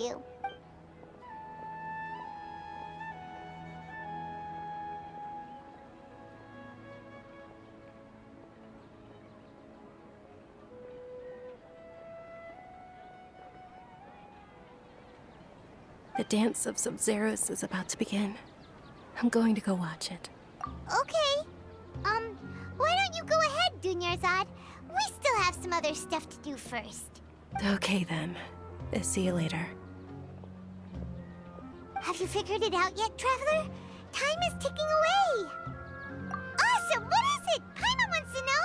you. The dance of Sub-Zeros is about to begin. I'm going to go watch it. Okay. Why don't you go ahead, Dunyarzad? We still have some other stuff to do first. Okay then. See you later. Have you figured it out yet, Traveler? Time is ticking away. Awesome! What is it? Paimon wants to know.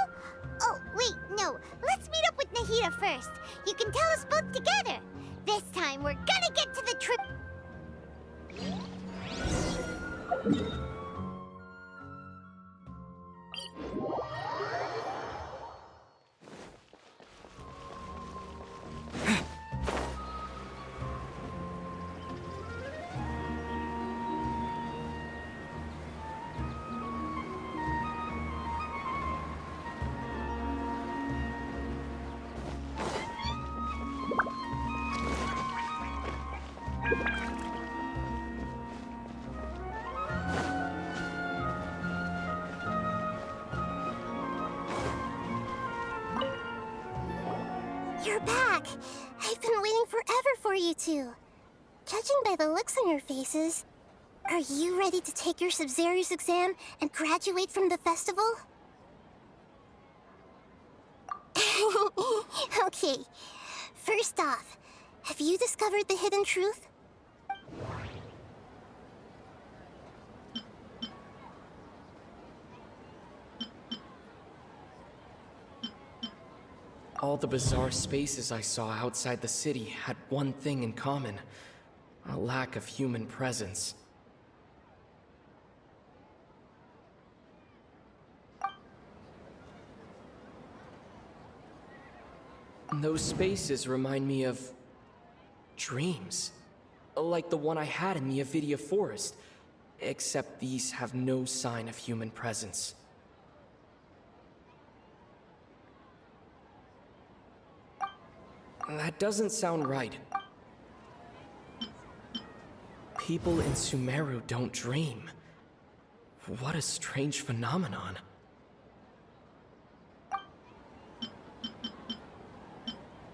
Oh, wait, no. Let's meet up with Nahida first. You can tell us both together. This time, we're gonna get to the trip. You're back! I've been waiting forever for you two. Judging by the looks on your faces, are you ready to take your Sub-Zero's exam and graduate from the festival? Okay, first off, have you discovered the hidden truth? All the bizarre spaces I saw outside the city had one thing in common: a lack of human presence. Those spaces remind me of dreams, like the one I had in the Avidia Forest, except these have no sign of human presence. That doesn't sound right. People in Sumeru don't dream. What a strange phenomenon.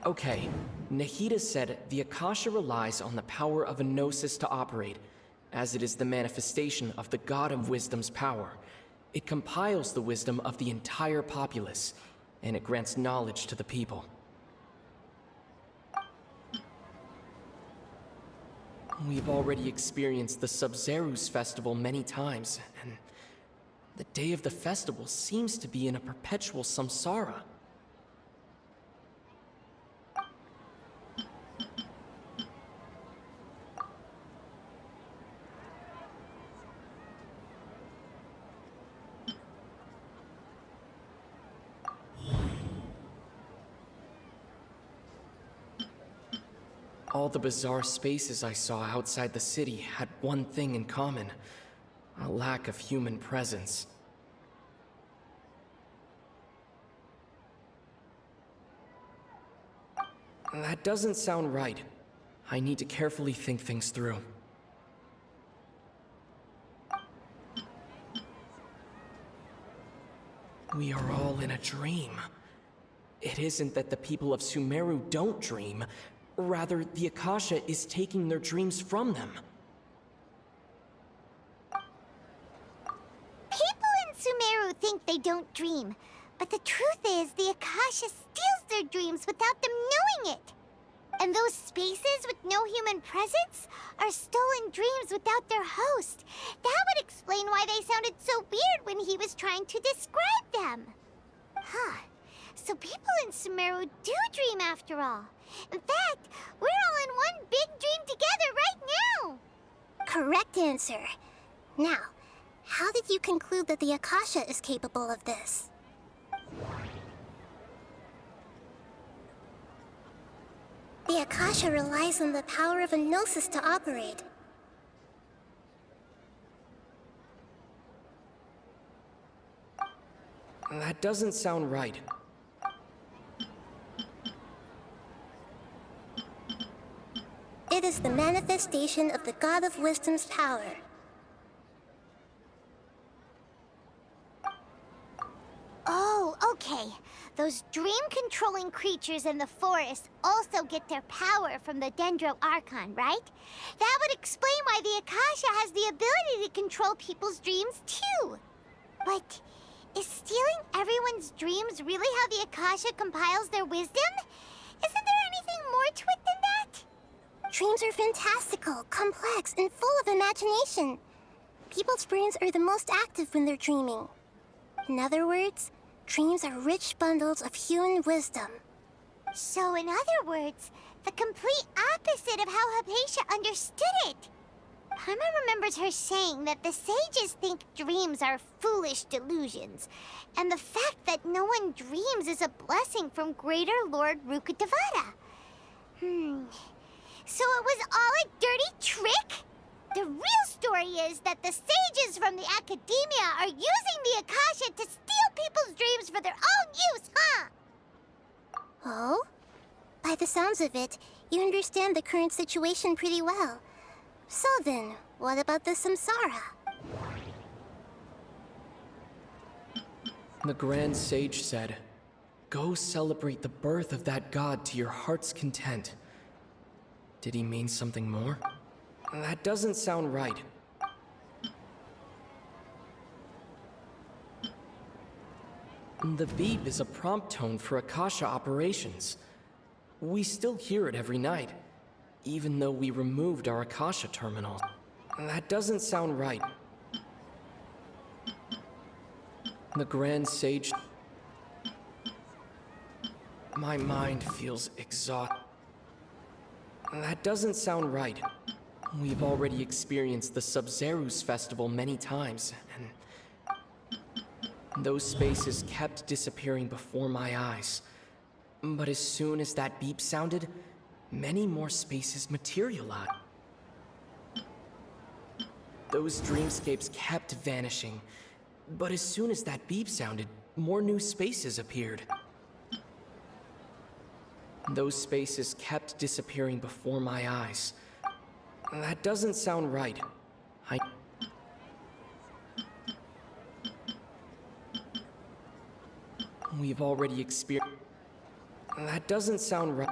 Okay, Nahida said the Akasha relies on the power of a gnosis to operate, as it is the manifestation of the God of Wisdom's power. It compiles the wisdom of the entire populace, and it grants knowledge to the people. We've already experienced the Sub-Zero's festival many times, and the day of the festival seems to be in a perpetual samsara. All the bizarre spaces I saw outside the city had one thing in common: a lack of human presence. That doesn't sound right. I need to carefully think things through. We are all in a dream. It isn't that the people of Sumeru don't dream. Rather, the Akasha is taking their dreams from them. People in Sumeru think they don't dream, but the truth is the Akasha steals their dreams without them knowing it. And those spaces with no human presence are stolen dreams without their host. That would explain why they sounded so weird when he was trying to describe them. Huh. So people in Sumeru do dream after all. In fact, we're all in one big dream together right now. Correct answer. Now, how did you conclude that the Akasha is capable of this? The Akasha relies on the power of a gnosis to operate. That doesn't sound right. It is the manifestation of the God of Wisdom's power. Oh, okay. Those dream-controlling creatures in the forest also get their power from the Dendro Archon, right? That would explain why the Akasha has the ability to control people's dreams, too. But is stealing everyone's dreams really how the Akasha compiles their wisdom? Isn't there anything more to it than that? Dreams are fantastical, complex, and full of imagination. People's brains are the most active when they're dreaming. In other words, dreams are rich bundles of human wisdom. So, in other words, the complete opposite of how Hypatia understood it. Paimon remembers her saying that the sages think dreams are foolish delusions, and the fact that no one dreams is a blessing from Greater Lord Rukkhadevata. So it was all a dirty trick? The real story is that the sages from the academia are using the Akasha to steal people's dreams for their own use, huh? Oh? By the sounds of it, you understand the current situation pretty well. So then, what about the samsara? The Grand Sage said, "Go celebrate the birth of that god to your heart's content." Did he mean something more? That doesn't sound right. The beep is a prompt tone for Akasha operations. We still hear it every night, even though we removed our Akasha terminal. That doesn't sound right. The Grand Sage... My mind feels exhausted. That doesn't sound right. We've already experienced the Sub-Zerus festival many times, and those spaces kept disappearing before my eyes. But as soon as that beep sounded, many more spaces materialized. Those dreamscapes kept vanishing, but as soon as that beep sounded, more new spaces appeared. Those spaces kept disappearing before my eyes. That doesn't sound right. We've already experienced... That doesn't sound right.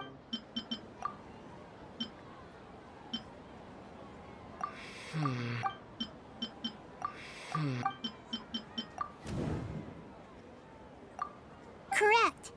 Correct.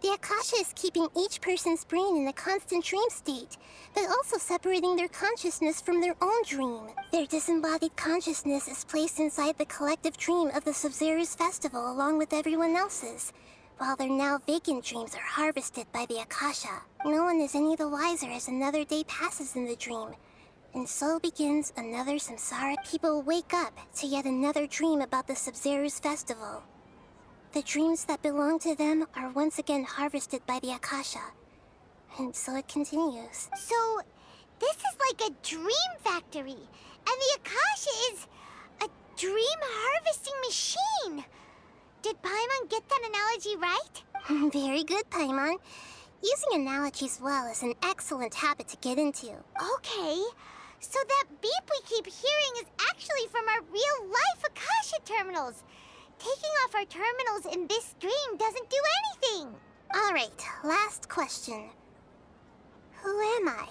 The Akasha is keeping each person's brain in a constant dream state, but also separating their consciousness from their own dream. Their disembodied consciousness is placed inside the collective dream of the Sub-Zerus festival along with everyone else's, while their now vacant dreams are harvested by the Akasha. No one is any the wiser as another day passes in the dream, and so begins another samsara. People wake up to yet another dream about the Sub-Zerus festival. The dreams that belong to them are once again harvested by the Akasha. And so it continues. So, this is like a dream factory, and the Akasha is a dream harvesting machine. Did Paimon get that analogy right? Very good, Paimon. Using analogies well is an excellent habit to get into. Okay, so that beep we keep hearing is actually from our real-life Akasha terminals. Taking off our terminals in this dream doesn't do anything. All right, last question. Who am I?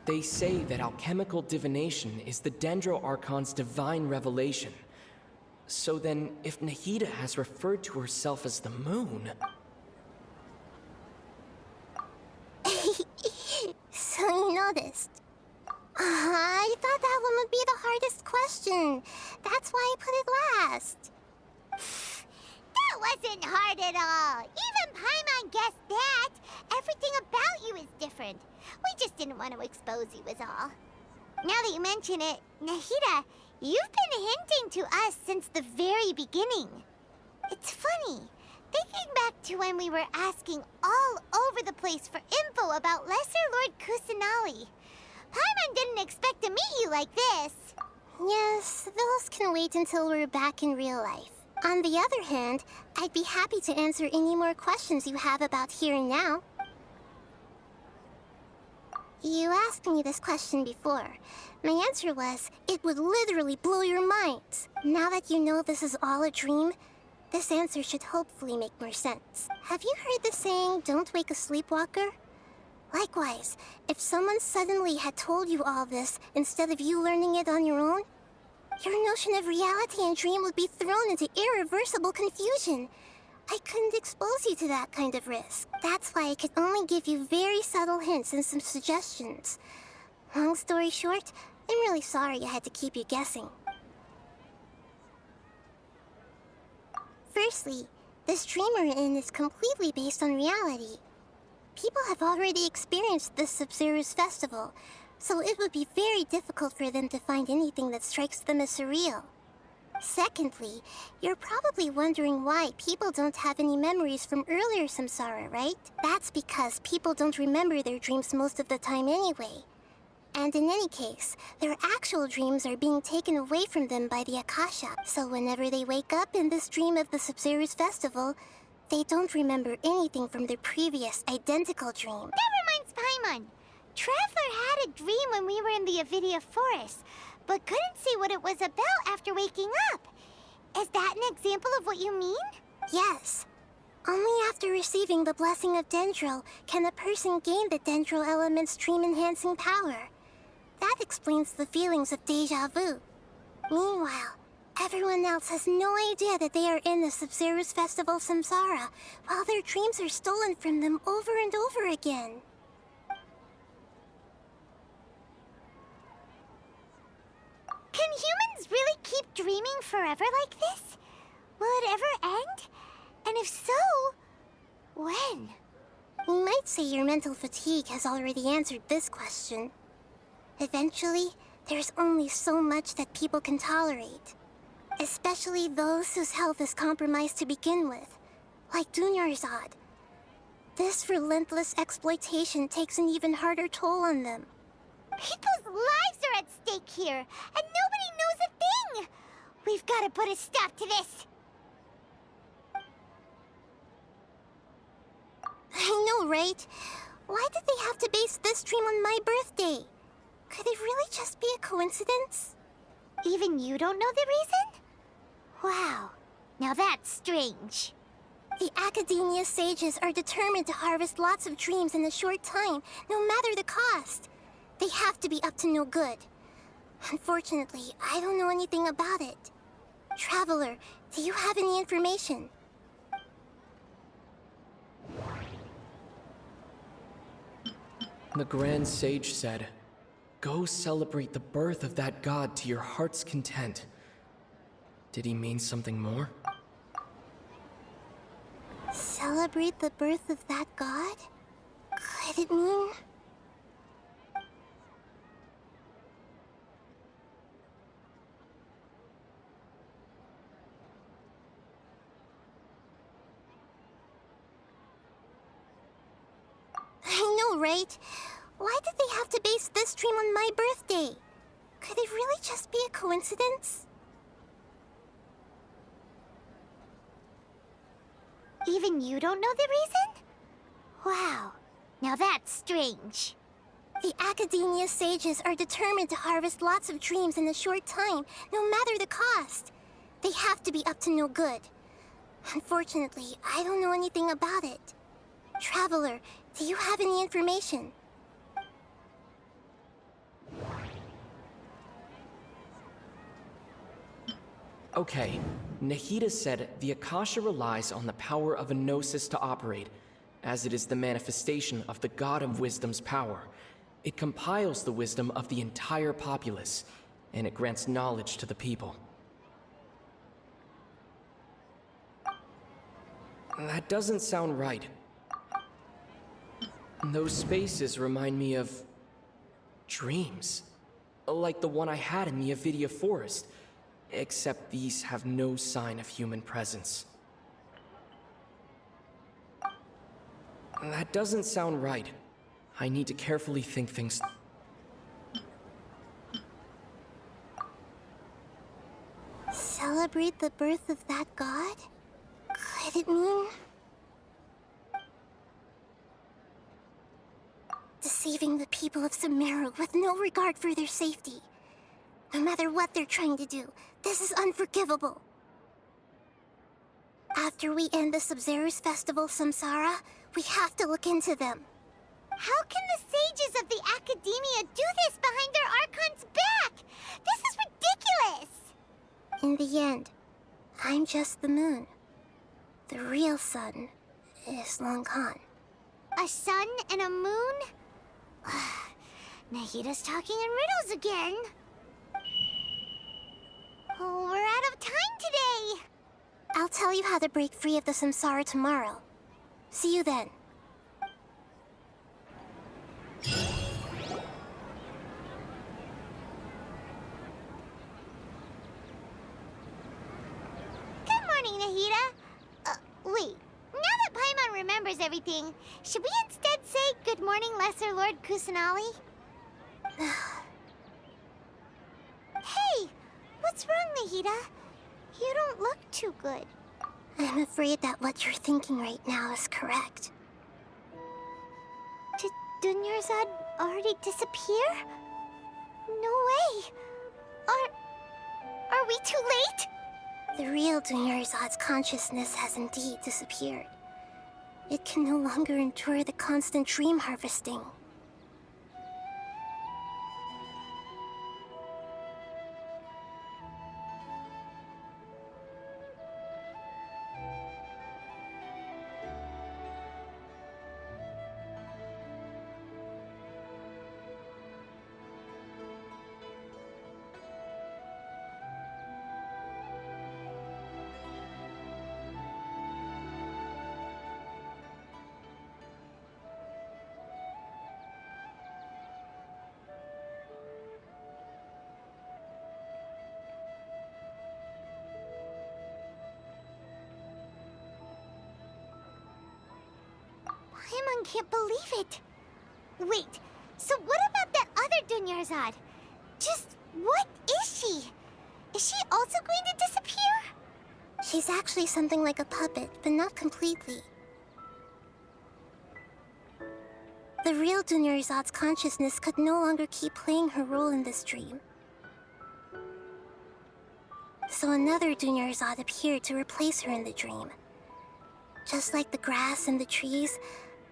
They say that alchemical divination is the Dendro Archon's divine revelation. So then, if NAHIDA has referred to herself as the moon... So you noticed. I thought that one would be the hardest question. That's why I put it last. That wasn't hard at all. Even Paimon guessed that. Everything about you is different. We just didn't want to expose you is all. Now that you mention it, NAHIDA, you've been hinting to us since the very beginning. It's funny. Thinking back to when we were asking all over the place for info about Lesser Lord Kusanali. Paimon didn't expect to meet you like this. Yes, those can wait until we're back in real life. On the other hand, I'd be happy to answer any more questions you have about here and now. You asked me this question before. My answer was, it would literally blow your minds. Now that you know this is all a dream, this answer should hopefully make more sense. Have you heard the saying, don't wake a sleepwalker? Likewise, if someone suddenly had told you all this instead of you learning it on your own, your notion of reality and dream would be thrown into irreversible confusion. I couldn't expose you to that kind of risk. That's why I could only give you very subtle hints and some suggestions. Long story short, I'm really sorry I had to keep you guessing. Firstly, this dream we're in is completely based on reality. People have already experienced this Sub-Zero's festival, so it would be very difficult for them to find anything that strikes them as surreal. Secondly, you're probably wondering why people don't have any memories from earlier samsara, right? That's because people don't remember their dreams most of the time anyway. And in any case, their actual dreams are being taken away from them by the Akasha. So whenever they wake up in this dream of the Sub-Zero's festival, they don't remember anything from their previous identical dream. That reminds Paimon. Traveler had a dream when we were in the Avidia Forest, but couldn't see what it was about after waking up. Is that an example of what you mean? Yes. Only after receiving the blessing of Dendro can a person gain the Dendro element's dream-enhancing power. That explains the feelings of deja vu. Meanwhile, everyone else has no idea that they are in the Sub-Zero's festival samsara, while their dreams are stolen from them over and over again. Can humans really keep dreaming forever like this? Will it ever end? And if so, when? You might say your mental fatigue has already answered this question. Eventually, there's only so much that people can tolerate. Especially those whose health is compromised to begin with, like Dunyarzad. This relentless exploitation takes an even harder toll on them. People's lives are at stake here, and nobody knows a thing! We've got to put a stop to this! I know, right? Why did they have to base this dream on my birthday? Could it really just be a coincidence? Even you don't know the reason? Wow, now that's strange. The Academia sages are determined to harvest lots of dreams in a short time, no matter the cost. They have to be up to no good. Unfortunately, I don't know anything about it. Traveler, do you have any information? The Grand Sage said, "Go celebrate the birth of that god to your heart's content." Did he mean something more? Celebrate the birth of that god? Could it mean... I know, right? Why did they have to base this dream on my birthday? Could it really just be a coincidence? Even you don't know the reason? Wow, now that's strange. The Academia sages are determined to harvest lots of dreams in a short time, no matter the cost. They have to be up to no good. Unfortunately, I don't know anything about it. Traveler, do you have any information? Okay, NAHIDA said the Akasha relies on the power of a gnosis to operate, as it is the manifestation of the God of Wisdom's power. It compiles the wisdom of the entire populace, and it grants knowledge to the people. That doesn't sound right. Those spaces remind me of... dreams. Like the one I had in the Avidia Forest. Except these have no sign of human presence. That doesn't sound right. I need to carefully think things... Celebrate the birth of that god? Could it mean... deceiving the people? people of Sumeru with no regard for their safety. No matter what they're trying to do, this is unforgivable. After we end the Sub-Zero's festival, Samsara, we have to look into them. How can the sages of the Academia do this behind their Archon's back? This is ridiculous! In the end, I'm just the moon. The real sun is long gone. A sun and a moon? Nahida's talking in riddles again. Oh, we're out of time today! I'll tell you how to break free of the Samsara tomorrow. See you then. Good morning, Nahida. Wait. Now that Paimon remembers everything, should we instead say good morning, Lesser Lord Kusanali? Hey! What's wrong, Nahida? You don't look too good. I'm afraid that what you're thinking right now is correct. Did Dunyarzad already disappear? No way! Are we too late? The real Dunyarzad's consciousness has indeed disappeared. It can no longer endure the constant dream harvesting. Paimon can't believe it. Wait, so what about that other Dunyarzad? Just what is she? Is she also going to disappear? She's actually something like a puppet, but not completely. The real Dunyarzad's consciousness could no longer keep playing her role in this dream. So another Dunyarzad appeared to replace her in the dream. Just like the grass and the trees,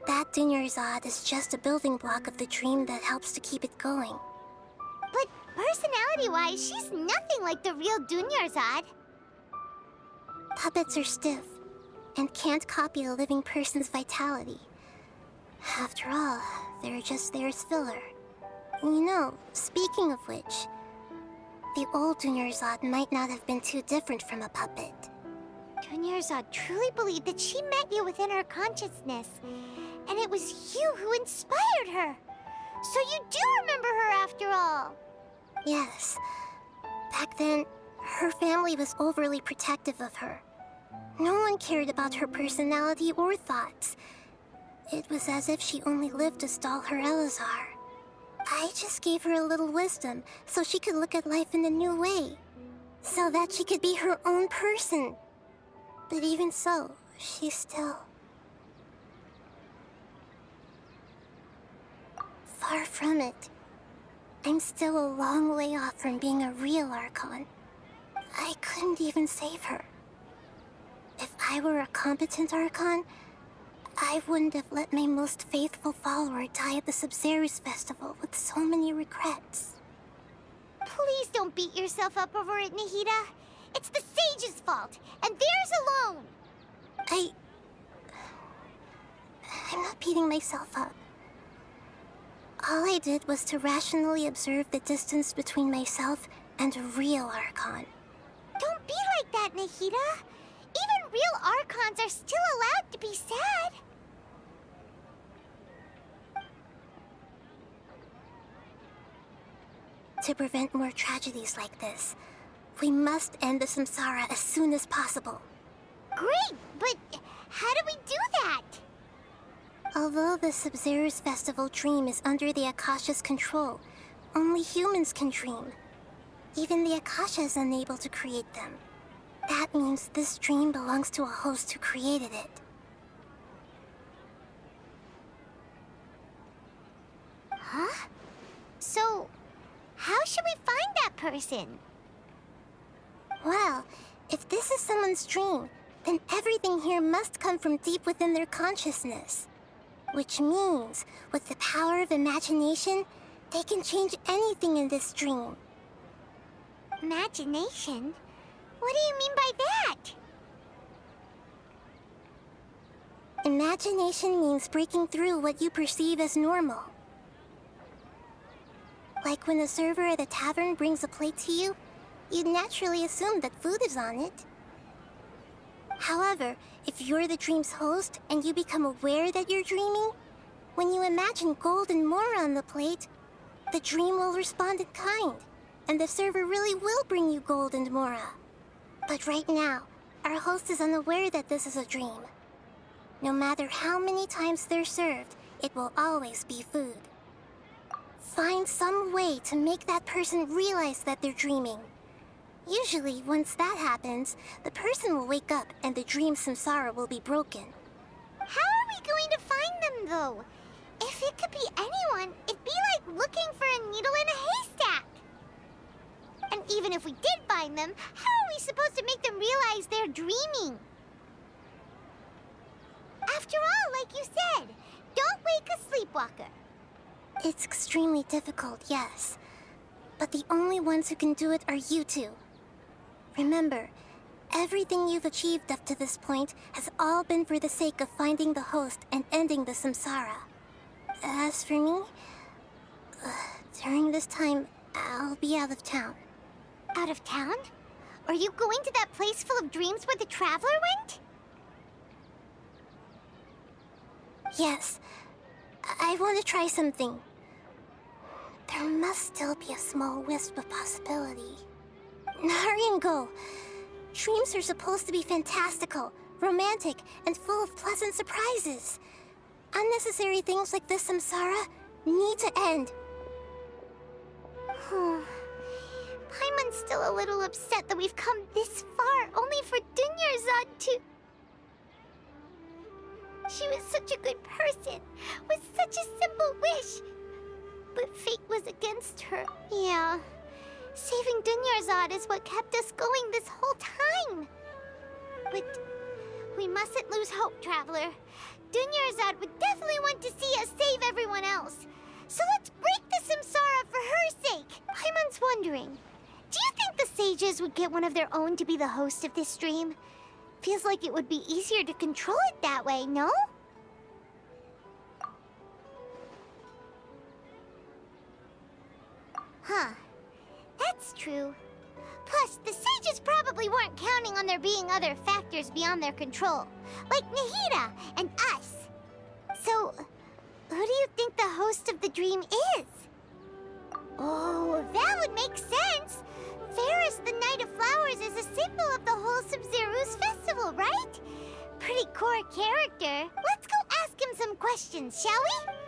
that Dunyarzad is just a building block of the dream that helps to keep it going. But personality-wise, she's nothing like the real Dunyarzad. Puppets are stiff and can't copy a living person's vitality. After all, they're just there as filler. You know, speaking of which, the old Dunyarzad might not have been too different from a puppet. Dunyarzad truly believed that she met you within her consciousness, and it was you who inspired her. So you do remember her after all. Yes. Back then, her family was overly protective of her. No one cared about her personality or thoughts. It was as if she only lived to stall her Elazar. I just gave her a little wisdom so she could look at life in a new way. So that she could be her own person. But even so, she's still... far from it. I'm still a long way off from being a real Archon. I couldn't even save her. If I were a competent Archon, I wouldn't have let my most faithful follower die at the Sub-Zero's festival with so many regrets. Please don't beat yourself up over it, Nahida. It's the sage's fault, and theirs alone. I'm not beating myself up. All I did was to rationally observe the distance between myself and a real Archon. Don't be like that, Nahida. Even real Archons are still allowed to be sad. To prevent more tragedies like this, we must end the Samsara as soon as possible. Great, but how do we do that? Although the Sub-Zero's festival dream is under the Akasha's control, only humans can dream. Even the Akasha is unable to create them. That means this dream belongs to a host who created it. Huh? should we find that person? Well, if this is someone's dream, then everything here must come from deep within their consciousness. Which means, with the power of imagination, they can change anything in this dream. Imagination? What do you mean by that? Imagination means breaking through what you perceive as normal. Like when the server at a tavern brings a plate to you, you'd naturally assume that food is on it. However, if you're the dream's host and you become aware that you're dreaming, when you imagine gold and more on the plate, the dream will respond in kind, and the server really will bring you gold and mora. But right now, our host is unaware that this is a dream. No matter how many times they're served, it will always be food. Find some way to make that person realize that they're dreaming. Usually, once that happens, the person will wake up and the dream samsara will be broken. How are we going to find them, though? If it could be anyone, it'd be like looking for a needle in a haystack. And even if we did find them, how are we supposed to make them realize they're dreaming? After all, like you said, don't wake a sleepwalker. It's extremely difficult, yes. But the only ones who can do it are you two. Remember, everything you've achieved up to this point has all been for the sake of finding the host and ending the samsara. As for me, during this time, I'll be out of town. Out of town? Are you going to that place full of dreams where the traveler went? Yes, I want to try something. There must still be a small wisp of possibility. Hurry and go. Dreams are supposed to be fantastical, romantic, and full of pleasant surprises. Unnecessary things like this samsara need to end. Paimon's still a little upset that we've come this far only for Dunyarzad to... She was such a good person, with such a simple wish. But fate was against her. Yeah. Saving Dunyarzad is what kept us going this whole time. But we mustn't lose hope, Traveler. Dunyarzad would definitely want to see us save everyone else. So let's break the samsara for her sake. Paimon's wondering, do you think the sages would get one of their own to be the host of this dream? Feels like it would be easier to control it that way, no? Huh. That's true. Plus, the sages probably weren't counting on there being other factors beyond their control, like Nahida and us. So, who do you think the host of the dream is? Oh, that would make sense. Ferris, the Knight of Flowers, is a symbol of the whole Sub-Zero's festival, right? Pretty core character. Let's go ask him some questions, shall we?